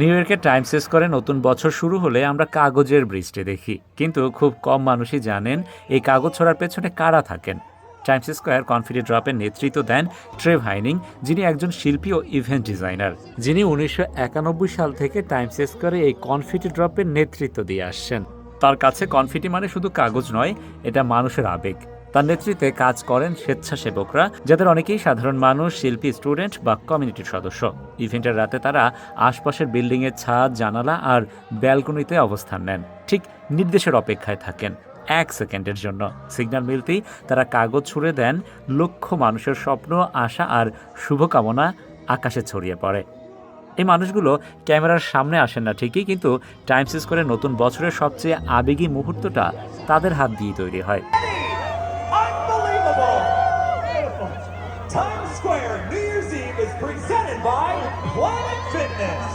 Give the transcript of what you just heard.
New ইয়র্কের Times স্কোয়ারে নতুন বছর শুরু হলে আমরা কাগজের বৃষ্টি দেখি, কিন্তু খুব কম মানুষই জানেন এই কাগজ ছড়ার পেছনে কারা থাকেন। টাইমস স্কোয়ার কনফিডি ড্রপের নেতৃত্ব দেন ট্রেভ হাইনিং, যিনি একজন শিল্পী ও ইভেন্ট ডিজাইনার, যিনি 1991 সাল থেকে টাইমস স্কোয়ারে এই কনফিডি ড্রপের নেতৃত্ব দিয়ে আসছেন। তার কাছে কনফিডি মানে শুধু কাগজ নয়, এটা মানুষের আবেগ। তার নেতৃত্বে কাজ করেন স্বেচ্ছাসেবকরা, যাদের অনেকেই সাধারণ মানুষ, শিল্পী, স্টুডেন্ট বা কমিউনিটির সদস্য। ইভেন্টের রাতে তারা আশপাশের বিল্ডিংয়ের ছাদ, জানালা আর ব্যালকনিতে অবস্থান নেন, ঠিক নির্দেশের অপেক্ষায় থাকেন। 1 সেকেন্ডের জন্য সিগন্যাল মিলতেই তারা কাগজ ছুঁড়ে দেন। লক্ষ মানুষের স্বপ্ন, আশা আর শুভকামনা আকাশে ছড়িয়ে পড়ে। এই মানুষগুলো ক্যামেরার সামনে আসেন না ঠিকই, কিন্তু টাইমস স্কোয়ারের নতুন বছরের সবচেয়ে আবেগী মুহূর্তটা তাদের হাত দিয়ে তৈরি হয়। Unbelievable! Times Square New Year's Eve is presented by Planet Fitness.